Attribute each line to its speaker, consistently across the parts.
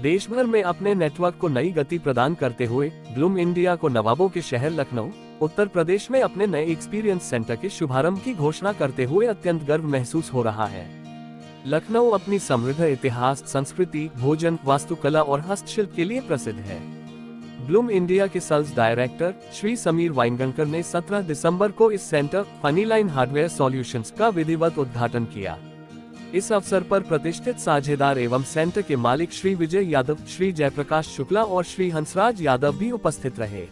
Speaker 1: देश भर में अपने नेटवर्क को नई गति प्रदान करते हुए ब्लूम इंडिया को नवाबों के शहर लखनऊ, उत्तर प्रदेश में अपने नए एक्सपीरियंस सेंटर के शुभारंभ की घोषणा करते हुए अत्यंत गर्व महसूस हो रहा है। लखनऊ अपनी समृद्ध इतिहास, संस्कृति, भोजन, वास्तुकला और हस्तशिल्प के लिए प्रसिद्ध है। ब्लूम इंडिया के सेल्स डायरेक्टर श्री समीर वाइनगंकर ने 17 दिसंबर को इस सेंटर फनीलाइन हार्डवेयर सॉल्यूशंस का विधिवत उद्घाटन किया। इस अवसर पर प्रतिष्ठित साझेदार एवं सेंटर के मालिक श्री विजय यादव, श्री जयप्रकाश शुक्ला और श्री हंसराज यादव भी उपस्थित रहे।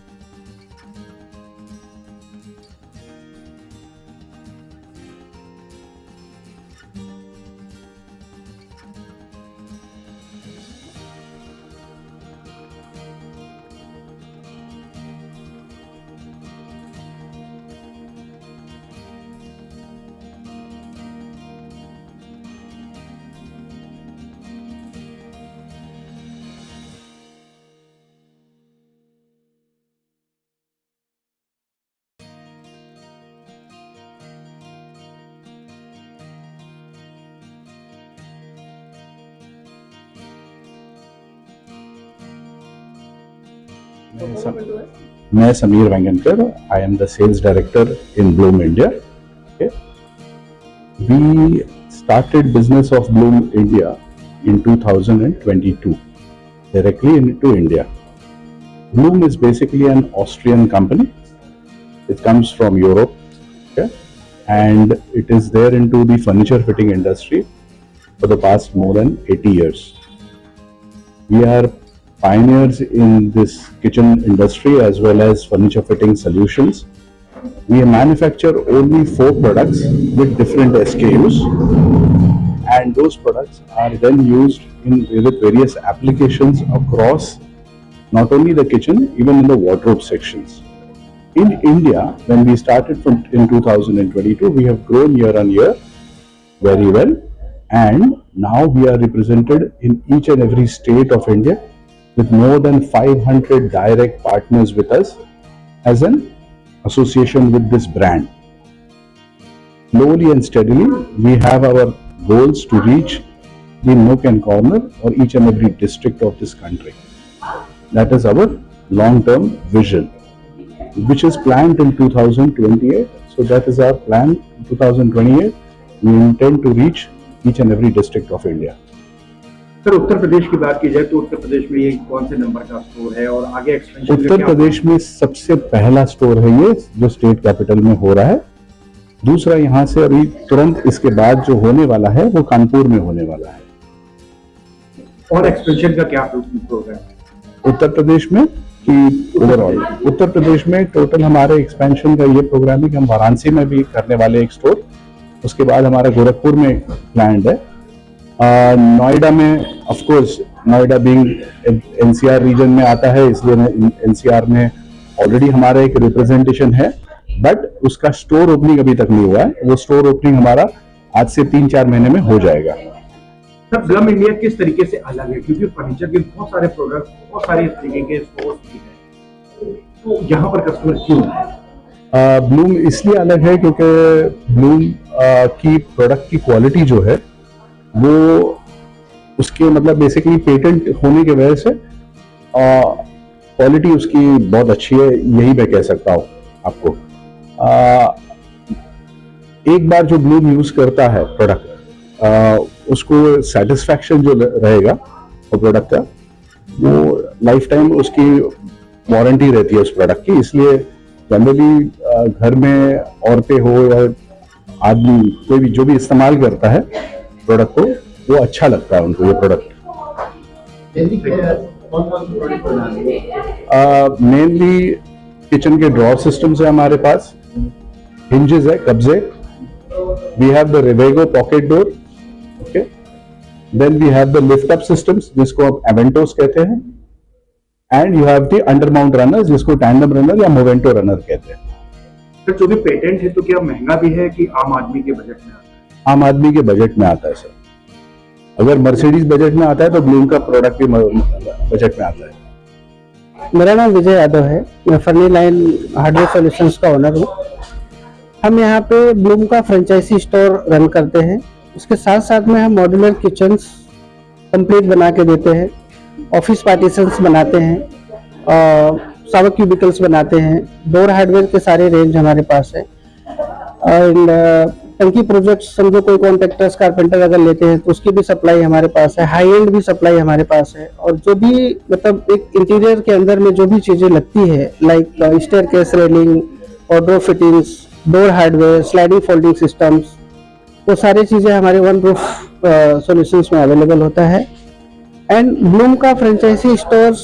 Speaker 2: मैं Sameer Waingankar, I am the sales director in Bloom India. We started business of Bloom India in 2022 directly into India. Bloom is basically an Austrian company. It comes from Europe, okay? And it is there into the furniture fitting industry for the past more than 80 years. We are pioneers in this kitchen industry as well as furniture fitting solutions. We manufacture only 4 products with different SKUs, and those products are then used with various applications across not only the kitchen, even in the wardrobe sections. In India, when we started in 2022, we have grown year on year very well, and now we are represented in each and every state of India with more than 500 direct partners with us as an association with this brand. Slowly and steadily, we have our goals to reach the nook and corner or each and every district of this country. That is our long-term vision, which is planned till 2028. So that is our plan. 2028, we intend to reach each and every district of India.
Speaker 3: Sir, Uttar Pradesh की बात की जाए तो उत्तर प्रदेश में ये कौन से number का स्टोर है और आगे एक्सपेंशन?
Speaker 2: उत्तर प्रदेश में सबसे पहला स्टोर है ये, जो स्टेट कैपिटल में हो रहा है। दूसरा यहाँ से अभी तुरंत इसके बाद जो होने वाला है वो कानपुर में होने वाला है।
Speaker 3: और एक्सपेंशन का क्या प्रोग्राम है
Speaker 2: उत्तर प्रदेश में कि ओवरऑल? उत्तर प्रदेश में टोटल हमारे एक्सपेंशन का ये प्रोग्राम है कि हम वाराणसी में भी करने वाले एक स्टोर, उसके बाद हमारा गोरखपुर में प्लान्ड है। नोएडा में, of course Noida being NCR region में आता है, इसलिए एनसीआर में ऑलरेडी हमारा एक रिप्रेजेंटेशन है, बट उसका स्टोर ओपनिंग अभी तक नहीं हुआ है। वो स्टोर ओपनिंग हमारा आज से 3-4 महीने में हो जाएगा।
Speaker 3: सर, ब्लूम इंडिया किस तरीके से अलग है? क्योंकि फर्नीचर के बहुत सारे प्रोडक्ट, बहुत सारे तरीके के स्टोर्स भी हैं, तो यहाँ पर कस्टमर क्यों है?
Speaker 2: ब्लूम इसलिए अलग है क्योंकि ब्लूम की प्रोडक्ट की क्वालिटी जो है वो उसके मतलब बेसिकली पेटेंट होने की वजह से क्वालिटी उसकी बहुत अच्छी है, यही मैं कह सकता हूँ आपको। एक बार जो ब्लूम यूज करता है प्रोडक्ट, उसको सेटिस्फैक्शन जो रहेगा वो प्रोडक्ट का, वो लाइफ टाइम उसकी वारंटी रहती है उस प्रोडक्ट की। इसलिए जनरली घर में औरतें हो या आदमी, कोई भी जो भी इस्तेमाल करता है प्रोडक्ट को, वो अच्छा लगता है उनको ये प्रोडक्ट। मेनली किचन के ड्रॉर सिस्टम्स है हमारे पास, हिंजेस है, कब्जे, we have the Revego pocket door, okay, then we have the lift up systems जिसको आप एवेंटोस कहते हैं, and you have the under mount runners जिसको टैंडम रनर या मोवेंटो रनर कहते हैं।
Speaker 3: सर, जो भी पेटेंट है तो क्या महंगा भी है कि आम आदमी के बजट में आता है?
Speaker 2: आम आदमी के बजट में आता है सर। अगर मर्सिडीज बजट में आता है तो ब्लूम का प्रोडक्ट भी बजट में आता है।
Speaker 4: मेरा नाम विजय यादव है, मैं फनीलाइन हार्डवेयर सॉल्यूशंस का ओनर हूँ। हम यहाँ पे ब्लूम का फ्रेंचाइजी स्टोर रन करते हैं। उसके साथ साथ में हम मॉड्यूलर किचन्स कंप्लीट बना के देते हैं। ऑफिस पार्टीशंस बनाते हैं, सावर क्यूबिकल्स बनाते हैं, डोर हार्डवेयर के सारे रेंज हमारे पास है। एंड टंकी प्रोजेक्ट्स समझो कोई कॉन्ट्रैक्टर्स कारपेंटर अगर लेते हैं तो उसकी भी सप्लाई हमारे पास है, हाई एंड भी सप्लाई हमारे पास है। और जो भी मतलब एक इंटीरियर के अंदर में जो भी चीज़ें लगती है like staircase railing, wardrobe fittings, door hardware, sliding folding systems, वो सारी चीज़ें हमारे वन रूफ सॉल्यूशंस में अवेलेबल होता है। एंड ब्लूम का फ्रेंचाइजी स्टोर्स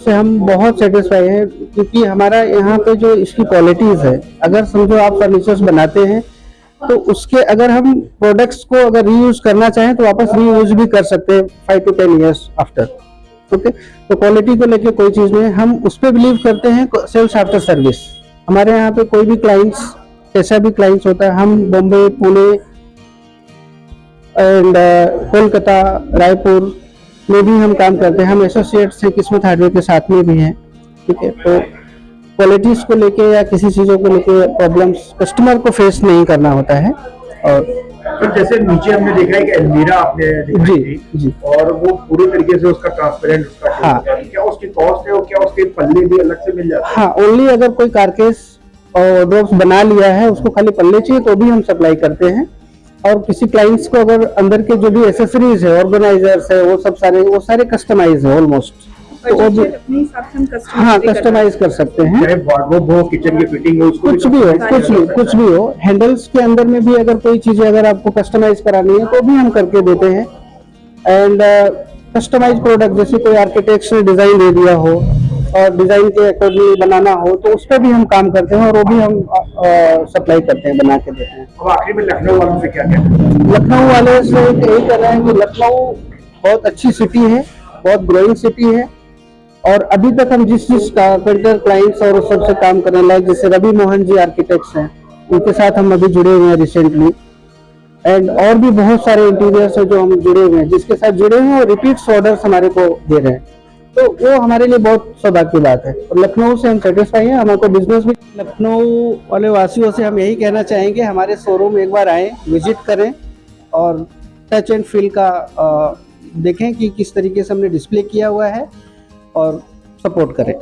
Speaker 4: से हम बहुत सेटिस्फाई हैं क्योंकि हमारा यहाँ पे जो इसकी क्वालिटीज़ है, अगर समझो आप फर्नीचर्स बनाते हैं तो उसके अगर हम प्रोडक्ट्स को अगर रीयूज करना चाहें तो वापस रीयूज भी कर सकते हैं 5 to 10 years आफ्टर। ओके, तो क्वालिटी को लेके कोई चीज़ नहीं है, हम उस पर बिलीव करते हैं। सेल्स आफ्टर सर्विस हमारे यहाँ पे कोई भी क्लाइंट्स, कैसा भी क्लाइंट्स होता है, हम बॉम्बे, पुणे एंड कोलकाता, रायपुर में भी हम काम करते हैं। हम एसोसिएट्स हैं किस्मत हार्डवेयर के साथ में भी हैं। ठीक है, तो क्वालिटीज को लेके या किसी चीज़ों को लेके प्रॉब्लम्स कस्टमर को फेस नहीं करना होता है। और
Speaker 3: तो जैसे नीचे हमने देखा है कि अलमीरा आपने दिखाई थी, और वो पूरे तरीके से उसका ट्रांसपेरेंट उसका
Speaker 4: हाँ,
Speaker 3: क्या उसकी कॉस्ट है और क्या उसके पल्ले भी अलग से मिल जाते हैं?
Speaker 4: हाँ, ओनली अगर कोई कारकेस और ड्रॉप्स बना लिया है उसको खाली पल्ले चाहिए तो भी हम सप्लाई करते हैं। और किसी क्लाइंट्स को अगर अंदर के जो भी एसेसरीज है, ऑर्गेनाइजर्स है, वो सारे कस्टमाइज है ऑलमोस्ट, तो वो भी
Speaker 5: अपने हिसाब से हम
Speaker 4: हाँ कस्टमाइज कर सकते हैं।
Speaker 3: चाहे वार्डरोब हो, किचन की फिटिंग हो, उसको
Speaker 4: कुछ भी हो, कुछ भी हो, हैंडल्स के अंदर में भी अगर कोई चीजें अगर आपको कस्टमाइज करानी है तो भी हम करके देते हैं। एंड कस्टमाइज प्रोडक्ट जैसे कोई आर्किटेक्ट ने डिजाइन दे दिया हो और डिजाइन के अकॉर्डिंग बनाना हो तो उस पर भी हम काम करते हैं और वो भी हम सप्लाई करते हैं, बना के देते हैं।
Speaker 3: अब आखिर में लखनऊ वालों से क्या कहते हैं?
Speaker 4: लखनऊ वाले से यही कर रहे हैं कि लखनऊ बहुत अच्छी सिटी है, बहुत ग्रोइंग सिटी है। और अभी तक हम जिस कारपेंटर क्लाइंट्स और सबसे काम करने लायक जैसे रवि मोहन जी आर्किटेक्ट्स हैं, उनके साथ हम अभी जुड़े हुए हैं रिसेंटली। एंड और भी बहुत सारे इंटीरियर्स हैं जो हम जुड़े हुए हैं, जिसके साथ जुड़े हुए हैं और रिपीट्स ऑर्डर्स हमारे को दे रहे हैं, तो वो हमारे लिए बहुत सौभाग्य की बात है। और लखनऊ से हम सेटिस्फाई हैं, हमारे को बिजनेस भी। लखनऊ वाले वासियों से हम यही कहना चाहेंगे हमारे शोरूम एक बार आएँ, विजिट करें और टच एंड फील का देखें कि किस तरीके से हमने डिस्प्ले किया हुआ है और सपोर्ट करें।